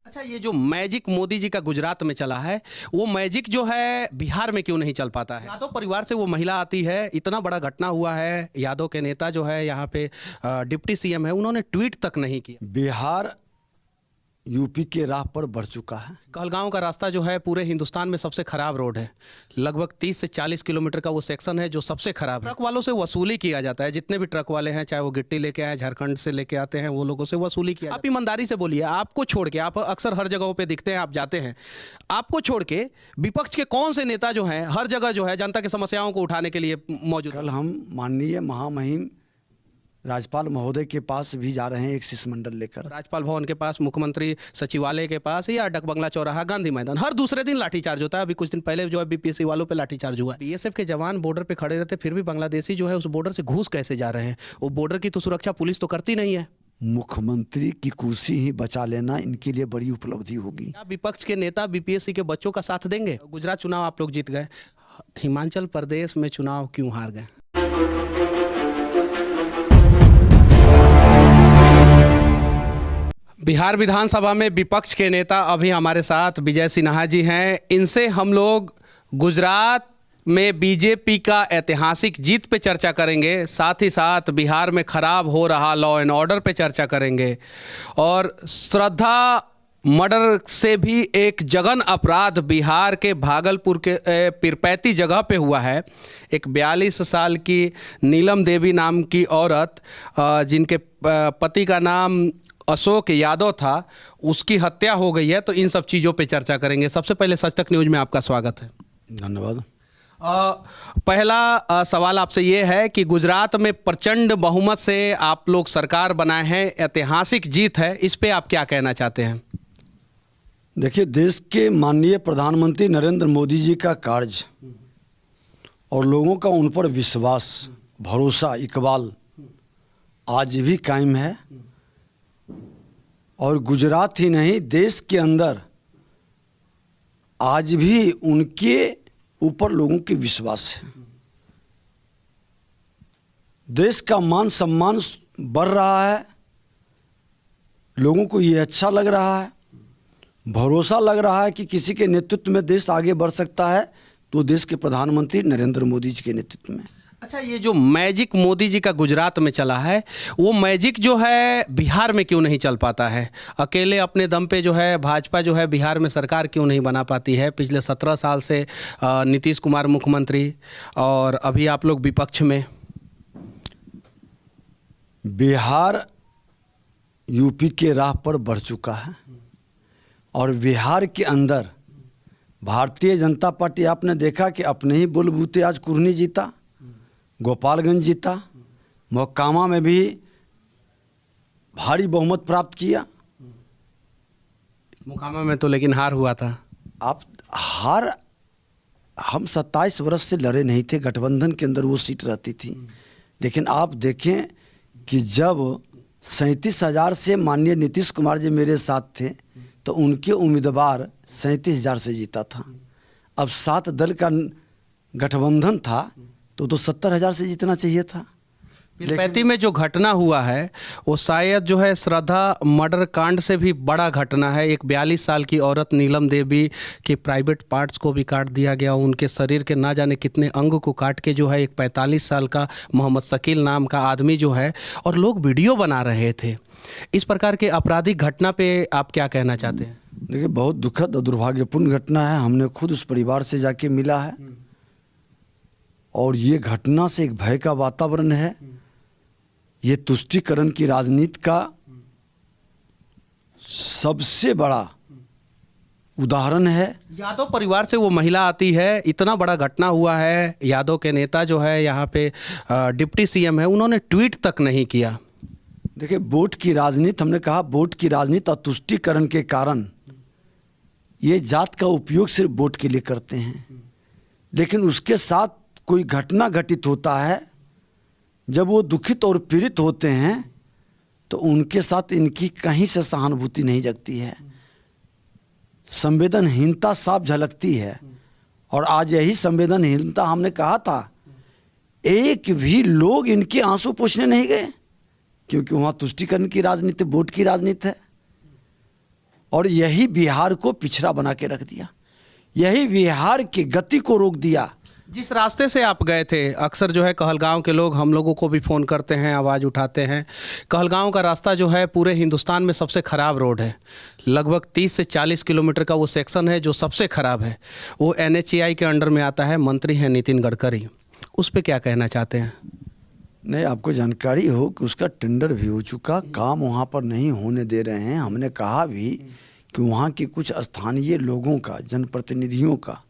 अच्छा, ये जो मैजिक मोदी जी का गुजरात में चला है, वो मैजिक जो है बिहार में क्यों नहीं चल पाता है? यादव परिवार से वो महिला आती है, इतना बड़ा घटना हुआ है, यादव के नेता जो है यहाँ पे डिप्टी सीएम है, उन्होंने ट्वीट तक नहीं किया। बिहार यूपी के राह पर बढ़ चुका है। कहलगांव का रास्ता जो है पूरे हिंदुस्तान में सबसे खराब रोड है। लगभग 30 से 40 किलोमीटर का वो सेक्शन है जो सबसे खराब है। ट्रक वालों से वसूली किया जाता है, जितने भी ट्रक वाले हैं, चाहे वो गिट्टी लेके आए, झारखंड से लेके आते हैं, वो लोगों से वसूली किया। आप ईमानदारी से बोलिए, आपको छोड़ के, आप अक्सर हर जगहों पे दिखते हैं, आप जाते हैं, आपको छोड़ के विपक्ष के कौन से नेता जो हैं हर जगह जो है जनता की समस्याओं को उठाने के लिए मौजूद? कल हम माननीय महामहिम राज्यपाल महोदय के पास भी जा रहे हैं, एक शिष्टमंडल लेकर। राज्यपाल भवन के पास, मुख्यमंत्री सचिवालय के पास, या डक बंगला चौराहा, गांधी मैदान, हर दूसरे दिन लाठीचार्ज होता है। अभी कुछ दिन पहले जो है बीपीएससी वालों पे लाठीचार्ज हुआ है। बीएसएफ के जवान बॉर्डर पे खड़े रहते, फिर भी बांग्लादेशी जो है उस बॉर्डर से घुस कैसे जा रहे हैं? वो बॉर्डर की तो सुरक्षा पुलिस तो करती नहीं है। मुख्यमंत्री की कुर्सी ही बचा लेना इनके लिए बड़ी उपलब्धि होगी। क्या विपक्ष के नेता बीपीएससी के बच्चों का साथ देंगे? गुजरात चुनाव आप लोग जीत गए, हिमाचल प्रदेश में चुनाव क्यों हार गए? बिहार विधानसभा में विपक्ष के नेता अभी हमारे साथ विजय सिन्हा जी हैं। इनसे हम लोग गुजरात में बीजेपी का ऐतिहासिक जीत पे चर्चा करेंगे, साथ ही साथ बिहार में खराब हो रहा लॉ एंड ऑर्डर पे चर्चा करेंगे, और श्रद्धा मर्डर से भी एक जघन अपराध बिहार के भागलपुर के पीरपैती जगह पे हुआ है। एक 42 साल की नीलम देवी नाम की औरत, जिनके पति का नाम अशोक यादव था, उसकी हत्या हो गई है। तो इन सब चीज़ों पे चर्चा करेंगे। सबसे पहले सच तक न्यूज़ में आपका स्वागत है। धन्यवाद। पहला सवाल आपसे ये है कि गुजरात में प्रचंड बहुमत से आप लोग सरकार बनाए हैं, ऐतिहासिक जीत है, इस पे आप क्या कहना चाहते हैं? देखिए, देश के माननीय प्रधानमंत्री नरेंद्र मोदी जी का कार्य और लोगों का उन पर विश्वास, भरोसा, इकबाल आज भी कायम है। और गुजरात ही नहीं, देश के अंदर आज भी उनके ऊपर लोगों के विश्वास है। देश का मान सम्मान बढ़ रहा है, लोगों को ये अच्छा लग रहा है, भरोसा लग रहा है कि किसी के नेतृत्व में देश आगे बढ़ सकता है, तो देश के प्रधानमंत्री नरेंद्र मोदी जी के नेतृत्व में। अच्छा, ये जो मैजिक मोदी जी का गुजरात में चला है, वो मैजिक जो है बिहार में क्यों नहीं चल पाता है? अकेले अपने दम पे जो है भाजपा जो है बिहार में सरकार क्यों नहीं बना पाती है? पिछले 17 साल से नीतीश कुमार मुख्यमंत्री, और अभी आप लोग विपक्ष में। बिहार यूपी के राह पर बढ़ चुका है, और बिहार के अंदर भारतीय जनता पार्टी, आपने देखा कि अपने ही बलबूते आज कुर्नी जीता, गोपालगंज जीता, मोकामा में भी भारी बहुमत प्राप्त किया। मोकामा में तो लेकिन हार हुआ था। आप हार, हम 27 वर्ष से लड़े नहीं थे, गठबंधन के अंदर वो सीट रहती थी। लेकिन आप देखें कि जब 37,000 से माननीय नीतीश कुमार जी मेरे साथ थे, तो उनके उम्मीदवार 37,000 से जीता था। अब 7 दल का गठबंधन था, तो 70,000 से जीतना चाहिए था। पीरपैती में जो घटना हुआ है वो शायद जो है श्रद्धा मर्डर कांड से भी बड़ा घटना है। एक 42 साल की औरत नीलम देवी के प्राइवेट पार्ट्स को भी काट दिया गया, उनके शरीर के ना जाने कितने अंग को काट के जो है एक 45 साल का मोहम्मद शकील नाम का आदमी जो है, और लोग वीडियो बना रहे थे। इस प्रकार के आपराधिक घटना पे आप क्या कहना चाहते हैं? देखिए, बहुत दुखद और दुर्भाग्यपूर्ण घटना है। हमने खुद उस परिवार से जाके मिला है, और ये घटना से एक भय का वातावरण है। ये तुष्टीकरण की राजनीति का सबसे बड़ा उदाहरण है। यादव परिवार से वो महिला आती है, इतना बड़ा घटना हुआ है, यादव के नेता जो है यहाँ पे डिप्टी सीएम है, उन्होंने ट्वीट तक नहीं किया। देखिए, वोट की राजनीति, हमने कहा वोट की राजनीति और तुष्टीकरण के कारण ये जात का उपयोग सिर्फ वोट के लिए करते हैं। लेकिन उसके साथ कोई घटना घटित होता है, जब वो दुखित और पीड़ित होते हैं, तो उनके साथ इनकी कहीं से सहानुभूति नहीं जगती है, संवेदनहीनता साफ झलकती है। और आज यही संवेदनहीनता, हमने कहा था, एक भी लोग इनके आंसू पोंछने नहीं गए, क्योंकि वहाँ तुष्टीकरण की राजनीति, वोट की राजनीति है। और यही बिहार को पिछड़ा बना के रख दिया, यही बिहार की गति को रोक दिया। जिस रास्ते से आप गए थे, अक्सर जो है कहलगांव के लोग हम लोगों को भी फ़ोन करते हैं, आवाज़ उठाते हैं। कहलगांव का रास्ता जो है पूरे हिंदुस्तान में सबसे ख़राब रोड है। लगभग 30 से 40 किलोमीटर का वो सेक्शन है जो सबसे ख़राब है। वो NHAI के अंडर में आता है। मंत्री हैं नितिन गडकरी, उस पर क्या कहना चाहते हैं? नहीं, आपको जानकारी हो कि उसका टेंडर भी हो चुका, काम वहाँ पर नहीं होने दे रहे हैं। हमने कहा भी कि वहाँ के कुछ स्थानीय लोगों का, जनप्रतिनिधियों का,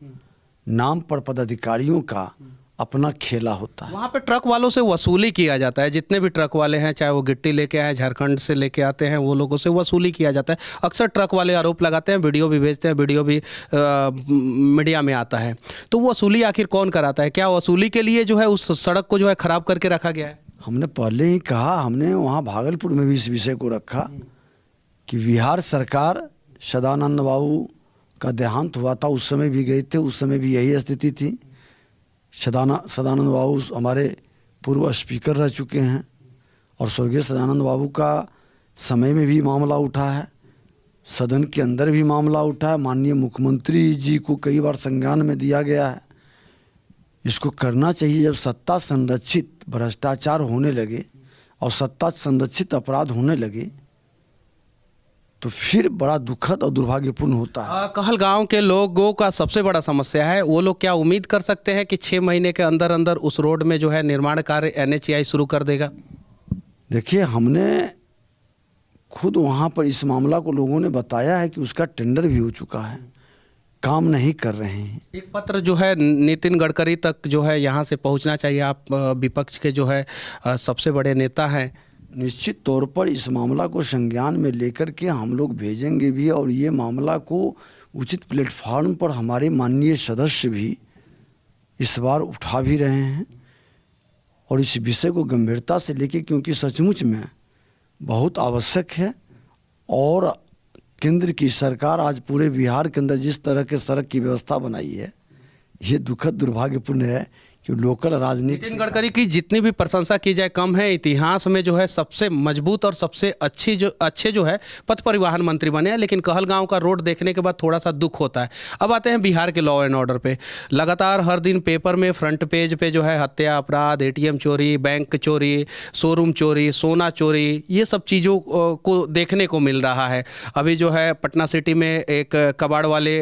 नाम पर पदाधिकारियों का अपना खेला होता है। वहाँ पे ट्रक वालों से वसूली किया जाता है। जितने भी ट्रक वाले हैं, चाहे वो गिट्टी लेके आए, झारखंड से लेके आते हैं, वो लोगों से वसूली किया जाता है। अक्सर ट्रक वाले आरोप लगाते हैं, वीडियो भी भेजते हैं, वीडियो भी मीडिया में आता है। तो वो वसूली आखिर कौन कराता है? क्या वसूली के लिए जो है उस सड़क को जो है ख़राब करके रखा गया है? हमने पहले ही कहा, हमने वहाँ भागलपुर में भी इस विषय को रखा कि बिहार सरकार, सदानंद बाबू का देहांत हुआ था, उस समय भी गए थे, उस समय भी यही स्थिति थी। सदानंद बाबू हमारे पूर्व स्पीकर रह चुके हैं और स्वर्गीय सदानंद बाबू का समय में भी मामला उठा है, सदन के अंदर भी मामला उठा है, माननीय मुख्यमंत्री जी को कई बार संज्ञान में दिया गया है। इसको करना चाहिए। जब सत्ता संरक्षित भ्रष्टाचार होने लगे और सत्ता संरक्षित अपराध होने लगे तो फिर बड़ा दुखद और दुर्भाग्यपूर्ण होता है। कहलगांव के लोगों का सबसे बड़ा समस्या है, वो लोग क्या उम्मीद कर सकते हैं कि 6 महीने के अंदर अंदर उस रोड में जो है निर्माण कार्य NHAI शुरू कर देगा? देखिए, हमने खुद वहाँ पर इस मामला को लोगों ने बताया है कि उसका टेंडर भी हो चुका है, काम नहीं कर रहे हैं। एक पत्र जो है नितिन गडकरी तक जो है यहाँ से पहुँचना चाहिए। आप विपक्ष के जो है सबसे बड़े नेता हैं। निश्चित तौर पर इस मामला को संज्ञान में लेकर के हम लोग भेजेंगे भी, और ये मामला को उचित प्लेटफार्म पर हमारे माननीय सदस्य भी इस बार उठा भी रहे हैं और इस विषय को गंभीरता से लेके, क्योंकि सचमुच में बहुत आवश्यक है। और केंद्र की सरकार आज पूरे बिहार के अंदर जिस तरह के सड़क की व्यवस्था बनाई है, ये दुखद दुर्भाग्यपूर्ण है कि लोकल राजनीति। नितिन गडकरी की जितनी भी प्रशंसा की जाए कम है। इतिहास में जो है सबसे मजबूत और सबसे अच्छे जो है पथ परिवहन मंत्री बने हैं, लेकिन कहलगांव का रोड देखने के बाद थोड़ा सा दुख होता है। अब आते हैं बिहार के लॉ एंड ऑर्डर पे। लगातार हर दिन पेपर में फ्रंट पेज पे जो है हत्या, अपराध, ATM चोरी, बैंक चोरी, शोरूम चोरी, सोना चोरी, ये सब चीज़ों को देखने को मिल रहा है। अभी जो है पटना सिटी में एक कबाड़ वाले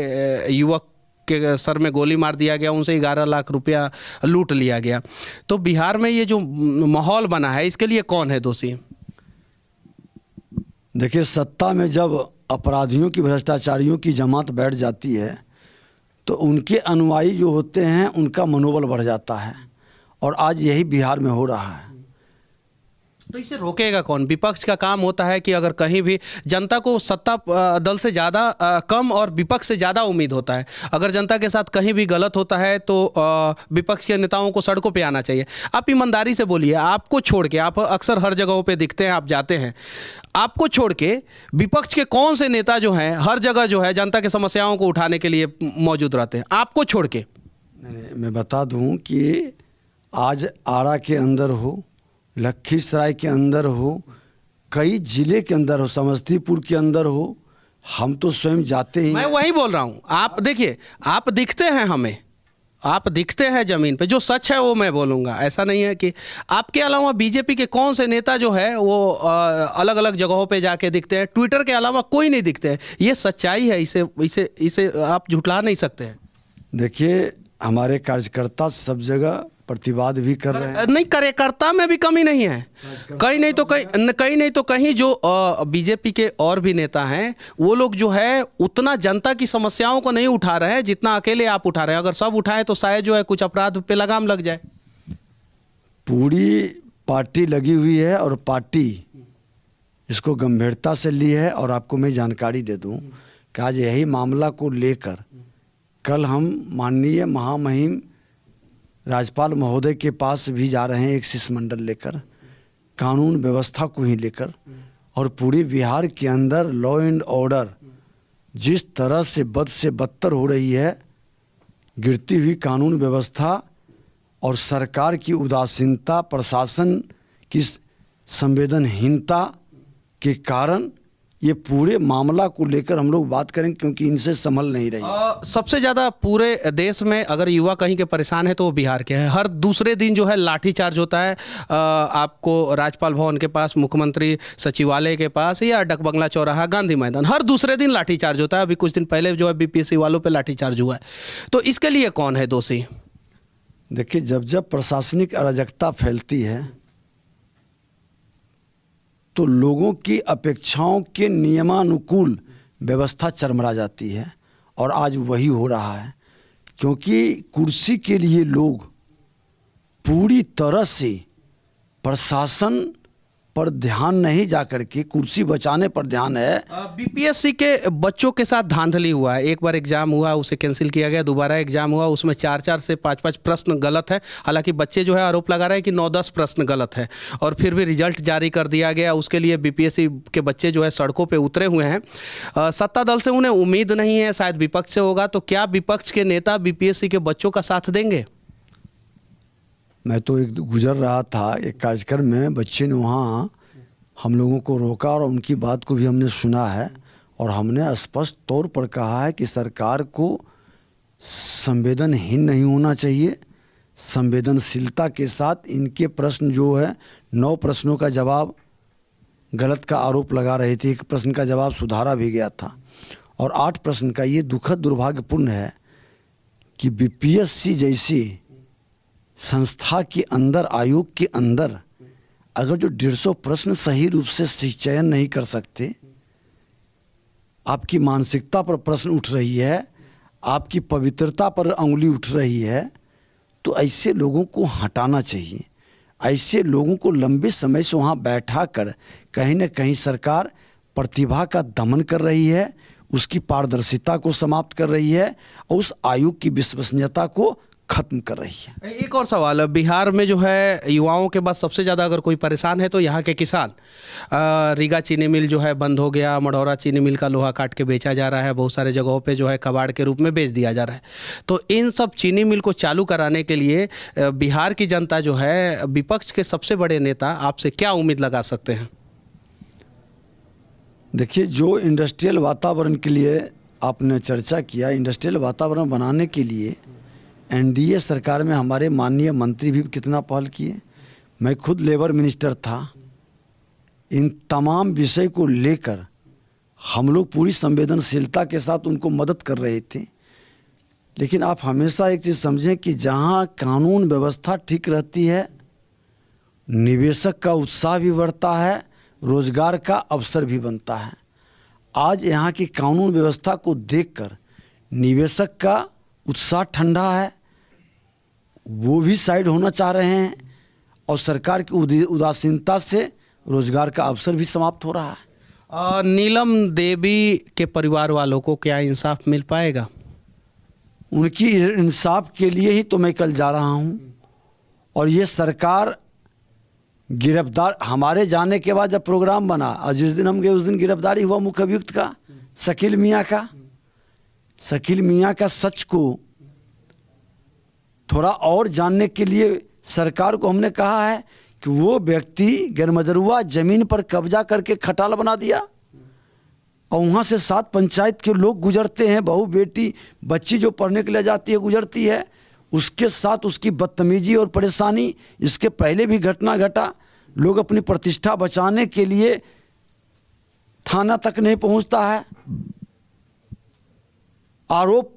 युवक के सर में गोली मार दिया गया, उनसे 11 लाख रुपया लूट लिया गया। तो बिहार में ये जो माहौल बना है, इसके लिए कौन है दोषी? देखिए, सत्ता में जब अपराधियों की, भ्रष्टाचारियों की जमात बैठ जाती है तो उनके अनुयायी जो होते हैं उनका मनोबल बढ़ जाता है, और आज यही बिहार में हो रहा है। तो इसे रोकेगा कौन? विपक्ष का काम होता है कि अगर कहीं भी जनता को सत्ता दल से ज़्यादा कम और विपक्ष से ज़्यादा उम्मीद होता है। अगर जनता के साथ कहीं भी गलत होता है तो विपक्ष के नेताओं को सड़कों पे आना चाहिए। आप ईमानदारी से बोलिए, आपको छोड़ के, आप अक्सर हर जगहों पे दिखते हैं, आप जाते हैं, आपको छोड़ के विपक्ष के कौन से नेता जो हैं हर जगह जो है जनता की समस्याओं को उठाने के लिए मौजूद रहते हैं, आपको छोड़ के? मैं बता दूं कि आज आरा के अंदर हो, लखीसराय के अंदर हो, कई जिले के अंदर हो, समस्तीपुर के अंदर हो, हम तो स्वयं जाते ही। मैं वही बोल रहा हूँ। आप देखिए, आप दिखते हैं हमें, आप दिखते हैं ज़मीन पे। जो सच है वो मैं बोलूँगा। ऐसा नहीं है कि आपके अलावा बीजेपी के कौन से नेता जो है वो अलग अलग जगहों पे जाके दिखते हैं। ट्विटर के अलावा कोई नहीं दिखते हैं। ये सच्चाई है, इसे आप झुठला नहीं सकते हैं। देखिए, हमारे कार्यकर्ता सब जगह प्रतिवाद भी कर रहे हैं। नहीं, कार्यकर्ता में भी कमी नहीं है। कहीं नहीं तो कहीं जो बीजेपी के और भी नेता हैं वो लोग जो है उतना जनता की समस्याओं को नहीं उठा रहे हैं जितना अकेले आप उठा रहे हैं। अगर सब उठाएं तो शायद जो है कुछ अपराध पे लगाम लग जाए। पूरी पार्टी लगी हुई है और पार्टी इसको गंभीरता से ली है। और आपको मैं जानकारी दे दूं कि आज यही मामला को लेकर कल हम माननीय महामहिम राज्यपाल महोदय के पास भी जा रहे हैं, एक शिष्टमंडल लेकर, कानून व्यवस्था को ही लेकर। और पूरे बिहार के अंदर लॉ एंड ऑर्डर जिस तरह से बद से बदतर हो रही है, गिरती हुई कानून व्यवस्था और सरकार की उदासीनता, प्रशासन की संवेदनहीनता के कारण ये पूरे मामला को लेकर हम लोग बात करेंगे, क्योंकि इनसे संभल नहीं रही। सबसे ज़्यादा पूरे देश में अगर युवा कहीं के परेशान है तो वो बिहार के हैं। हर दूसरे दिन जो है लाठीचार्ज होता है, आपको राज्यपाल भवन के पास, मुख्यमंत्री सचिवालय के पास या डकबंगला चौराहा, गांधी मैदान, हर दूसरे दिन लाठीचार्ज होता है। अभी कुछ दिन पहले जो है बीपीएससी वालों पे लाठीचार्ज हुआ है। तो इसके लिए कौन है दोषी? देखिए, जब जब प्रशासनिक अराजकता फैलती है तो लोगों की अपेक्षाओं के नियमानुकूल व्यवस्था चरमरा जाती है, और आज वही हो रहा है। क्योंकि कुर्सी के लिए लोग पूरी तरह से प्रशासन पर ध्यान नहीं जा करके कुर्सी बचाने पर ध्यान है। बीपीएससी के बच्चों के साथ धांधली हुआ है। एक बार एग्जाम हुआ, उसे कैंसिल किया गया। दोबारा एग्जाम हुआ, उसमें 4-4 से 5-5 प्रश्न गलत है। हालांकि बच्चे जो है आरोप लगा रहे हैं कि 9-10 प्रश्न गलत है, और फिर भी रिजल्ट जारी कर दिया गया। उसके लिए बीपीएससी के बच्चे जो है सड़कों पर उतरे हुए हैं। सत्ता दल से उन्हें उम्मीद नहीं है, शायद विपक्ष से होगा। तो क्या विपक्ष के नेता बीपीएससी के बच्चों का साथ देंगे? मैं तो एक गुजर रहा था एक कार्यक्रम में, बच्चे ने वहाँ हम लोगों को रोका और उनकी बात को भी हमने सुना है, और हमने स्पष्ट तौर पर कहा है कि सरकार को संवेदनहीन नहीं होना चाहिए। संवेदनशीलता के साथ इनके प्रश्न जो है, 9 प्रश्नों का जवाब गलत का आरोप लगा रहे थे, 1 प्रश्न का जवाब सुधारा भी गया था, और 8 प्रश्न का। ये दुखद दुर्भाग्यपूर्ण है कि बीपीएससी जैसी संस्था के अंदर, आयोग के अंदर, अगर जो 150 प्रश्न सही रूप से चयन नहीं कर सकते, आपकी मानसिकता पर प्रश्न उठ रही है, आपकी पवित्रता पर उंगली उठ रही है, तो ऐसे लोगों को हटाना चाहिए। ऐसे लोगों को लंबे समय से वहाँ बैठा कर कहीं न कहीं सरकार प्रतिभा का दमन कर रही है, उसकी पारदर्शिता को समाप्त कर रही है, और उस आयोग की विश्वसनीयता को खत्म कर रही है। एक और सवाल है, बिहार में जो है युवाओं के पास सबसे ज़्यादा अगर कोई परेशान है तो यहाँ के किसान। रीगा चीनी मिल जो है बंद हो गया, मढ़ौरा चीनी मिल का लोहा काट के बेचा जा रहा है, बहुत सारे जगहों पे जो है कबाड़ के रूप में बेच दिया जा रहा है। तो इन सब चीनी मिल को चालू कराने के लिए बिहार की जनता जो है, विपक्ष के सबसे बड़े नेता आपसे क्या उम्मीद लगा सकते हैं? देखिए, जो इंडस्ट्रियल वातावरण के लिए आपने चर्चा किया, इंडस्ट्रियल वातावरण बनाने के लिए एनडीए सरकार में हमारे माननीय मंत्री भी कितना पहल किए। मैं खुद लेबर मिनिस्टर था। इन तमाम विषय को लेकर हम लोग पूरी संवेदनशीलता के साथ उनको मदद कर रहे थे। लेकिन आप हमेशा एक चीज़ समझें कि जहां कानून व्यवस्था ठीक रहती है, निवेशक का उत्साह भी बढ़ता है, रोजगार का अवसर भी बनता है। आज यहाँ की कानून व्यवस्था को देखकर निवेशक का उत्साह ठंडा है, वो भी साइड होना चाह रहे हैं, और सरकार की उदासीनता से रोजगार का अवसर भी समाप्त हो रहा है। नीलम देवी के परिवार वालों को क्या इंसाफ मिल पाएगा? उनकी इंसाफ के लिए ही तो मैं कल जा रहा हूं, और ये सरकार गिरफ्तार, हमारे जाने के बाद जब प्रोग्राम बना और जिस दिन हम गए उस दिन गिरफ्तारी हुआ मुख्य अभियुक्त का, शकील मियाँ का। शकील मियाँ का सच को थोड़ा और जानने के लिए सरकार को हमने कहा है कि वो व्यक्ति गैरमजरूआ जमीन पर कब्जा करके खटाल बना दिया, और वहाँ से 7 पंचायत के लोग गुजरते हैं, बहू बेटी बच्ची जो पढ़ने के लिए जाती है गुजरती है, उसके साथ उसकी बदतमीजी और परेशानी। इसके पहले भी घटना घटा, लोग अपनी प्रतिष्ठा बचाने के लिए थाना तक नहीं पहुँचता है, आरोप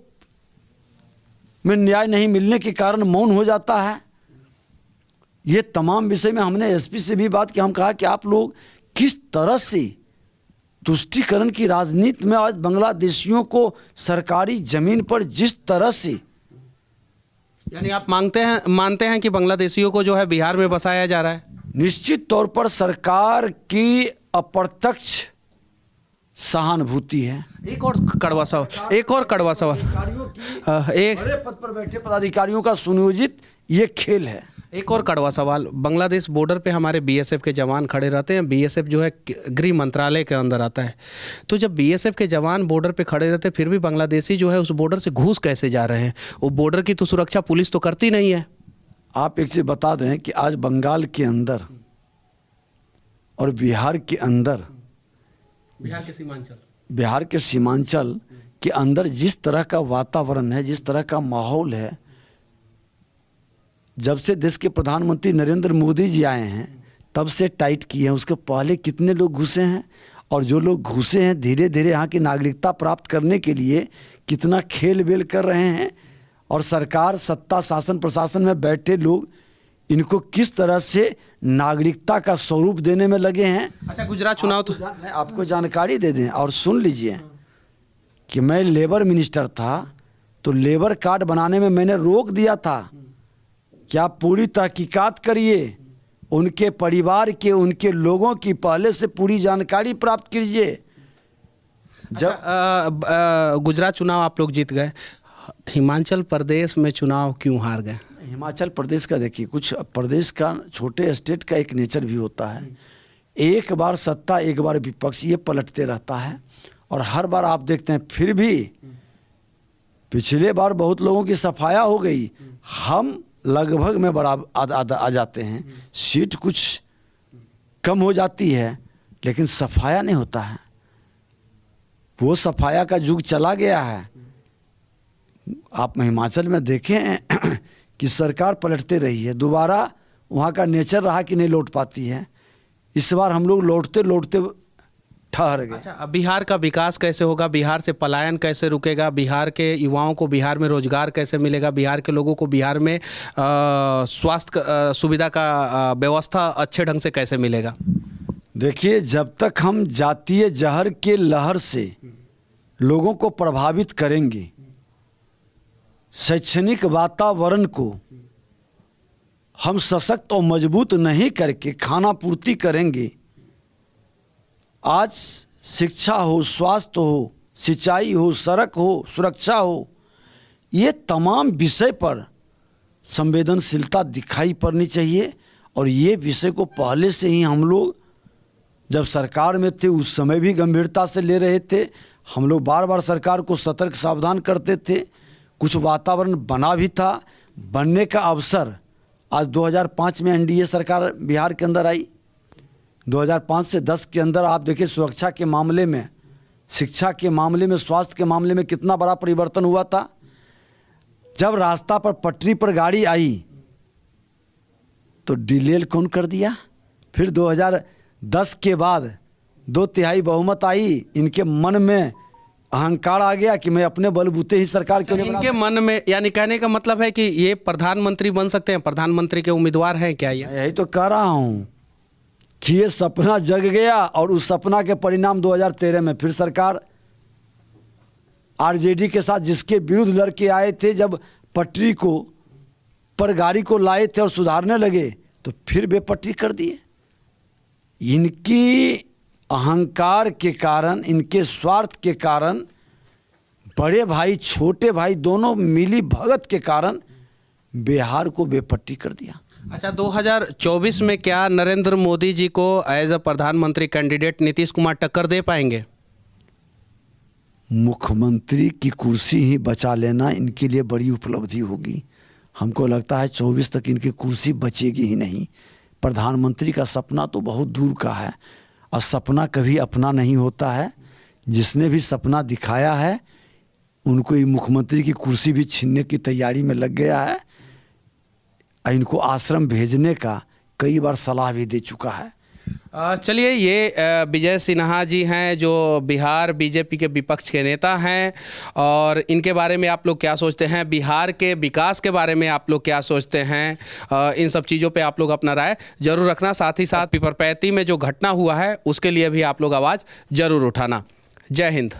में न्याय नहीं मिलने के कारण मौन हो जाता है। ये तमाम विषय में हमने एसपी से भी बात की। हम कहा कि आप लोग किस तरह से तुष्टीकरण की राजनीति में आज बांग्लादेशियों को सरकारी जमीन पर जिस तरह से, यानी आप मानते हैं कि बांग्लादेशियों को जो है बिहार में बसाया जा रहा है? निश्चित तौर पर सरकार की अप्रत्यक्ष सहानुभूति है। एक और कड़वा सवाल एक बड़े पद पर बैठे पदाधिकारियों का सुनियोजित ये खेल है। एक और कड़वा सवाल, बांग्लादेश बॉर्डर पे हमारे बीएसएफ के जवान खड़े रहते हैं। बीएसएफ जो है गृह मंत्रालय के अंदर आता है, तो जब बीएसएफ के जवान बॉर्डर पे खड़े रहते हैं, फिर भी बांग्लादेशी जो है उस बॉर्डर से घुस कैसे जा रहे हैं? वो बॉर्डर की तो सुरक्षा पुलिस तो करती नहीं है। आप एक चीज़ बता दें कि आज बंगाल के अंदर और बिहार के अंदर बिहार के सीमांचल, बिहार के सीमांचल के अंदर जिस तरह का वातावरण है, जिस तरह का माहौल है, जब से देश के प्रधानमंत्री नरेंद्र मोदी जी आए हैं तब से टाइट किए हैं। उसके पहले कितने लोग घुसे हैं, और जो लोग घुसे हैं धीरे धीरे यहाँ की नागरिकता प्राप्त करने के लिए कितना खेल बेल कर रहे हैं, और सरकार, सत्ता, शासन, प्रशासन में बैठे लोग इनको किस तरह से नागरिकता का स्वरूप देने में लगे हैं। अच्छा, गुजरात चुनाव तो मैं आपको जानकारी दे दें और सुन लीजिए कि मैं लेबर मिनिस्टर था तो लेबर कार्ड बनाने में मैंने रोक दिया था कि आप पूरी तहकीकात करिए, उनके परिवार के, उनके लोगों की पहले से पूरी जानकारी प्राप्त कीजिए। गुजरात चुनाव आप लोग जीत गए, हिमाचल प्रदेश में चुनाव क्यों हार गए? हिमाचल प्रदेश का देखिए, कुछ प्रदेश का, छोटे स्टेट का एक नेचर भी होता है, एक बार सत्ता एक बार विपक्ष, ये पलटते रहता है। और हर बार आप देखते हैं, फिर भी पिछले बार बहुत लोगों की सफाया हो गई, हम लगभग में बराबर आ जाते हैं, सीट कुछ कम हो जाती है लेकिन सफाया नहीं होता है। वो सफाया का युग चला गया है। आप हिमाचल में देखें कि सरकार पलटते रही है, दोबारा वहाँ का नेचर रहा कि नहीं लौट पाती है। इस बार हम लोग लौटते लौटते ठहर गए। अच्छा, अब बिहार का विकास कैसे होगा? बिहार से पलायन कैसे रुकेगा? बिहार के युवाओं को बिहार में रोजगार कैसे मिलेगा? बिहार के लोगों को बिहार में स्वास्थ्य सुविधा का व्यवस्था अच्छे ढंग से कैसे मिलेगा? देखिए, जब तक हम जातीय जहर के लहर से लोगों को प्रभावित करेंगे, शैक्षणिक वातावरण को हम सशक्त और मजबूत नहीं करके खाना पूर्ति करेंगे, आज शिक्षा हो, स्वास्थ्य हो, सिंचाई हो, सड़क हो, सुरक्षा हो, ये तमाम विषय पर संवेदनशीलता दिखाई पड़नी चाहिए। और ये विषय को पहले से ही हम लोग जब सरकार में थे उस समय भी गंभीरता से ले रहे थे। हम लोग बार बार सरकार को सतर्क सावधान करते थे। कुछ वातावरण बना भी था, बनने का अवसर आज 2005 में एनडीए सरकार बिहार के अंदर आई। 2005 से 10 के अंदर आप देखिए, सुरक्षा के मामले में, शिक्षा के मामले में, स्वास्थ्य के मामले में कितना बड़ा परिवर्तन हुआ था। जब रास्ता पर पटरी पर गाड़ी आई तो डिलेल कौन कर दिया। फिर 2010 के बाद 2/3 बहुमत आई, इनके मन में अहंकार आ गया कि मैं अपने बलबूते ही सरकार क्यों नहीं बना। इनके मन में, यानी कहने का मतलब है कि ये प्रधानमंत्री बन सकते हैं, प्रधानमंत्री के उम्मीदवार हैं क्या ये? यही तो कह रहा हूँ कि ये सपना जग गया, और उस सपना के परिणाम 2013 में फिर सरकार आरजेडी के साथ, जिसके विरुद्ध लड़के आए थे, जब पटरी को पर गाड़ी को लाए थे और सुधारने लगे तो फिर बेपटरी कर दिए। इनकी अहंकार के कारण, इनके स्वार्थ के कारण, बड़े भाई छोटे भाई दोनों मिली भगत के कारण बिहार को बेपट्टी कर दिया। अच्छा, 2024 में क्या नरेंद्र मोदी जी को एज अ प्रधानमंत्री कैंडिडेट नीतीश कुमार टक्कर दे पाएंगे? मुख्यमंत्री की कुर्सी ही बचा लेना इनके लिए बड़ी उपलब्धि होगी। हमको लगता है 24 तक इनकी कुर्सी बचेगी ही नहीं। प्रधानमंत्री का सपना तो बहुत दूर का है, और सपना कभी अपना नहीं होता है। जिसने भी सपना दिखाया है उनको ये मुख्यमंत्री की कुर्सी भी छीनने की तैयारी में लग गया है। इनको आश्रम भेजने का कई बार सलाह भी दे चुका है। चलिए, ये विजय सिन्हा जी हैं जो बिहार बीजेपी के विपक्ष के नेता हैं, और इनके बारे में आप लोग क्या सोचते हैं? बिहार के विकास के बारे में आप लोग क्या सोचते हैं? इन सब चीज़ों पे आप लोग अपना राय जरूर रखना। साथ ही साथ पिपरपैती में जो घटना हुआ है उसके लिए भी आप लोग आवाज़ जरूर उठाना। जय हिंद।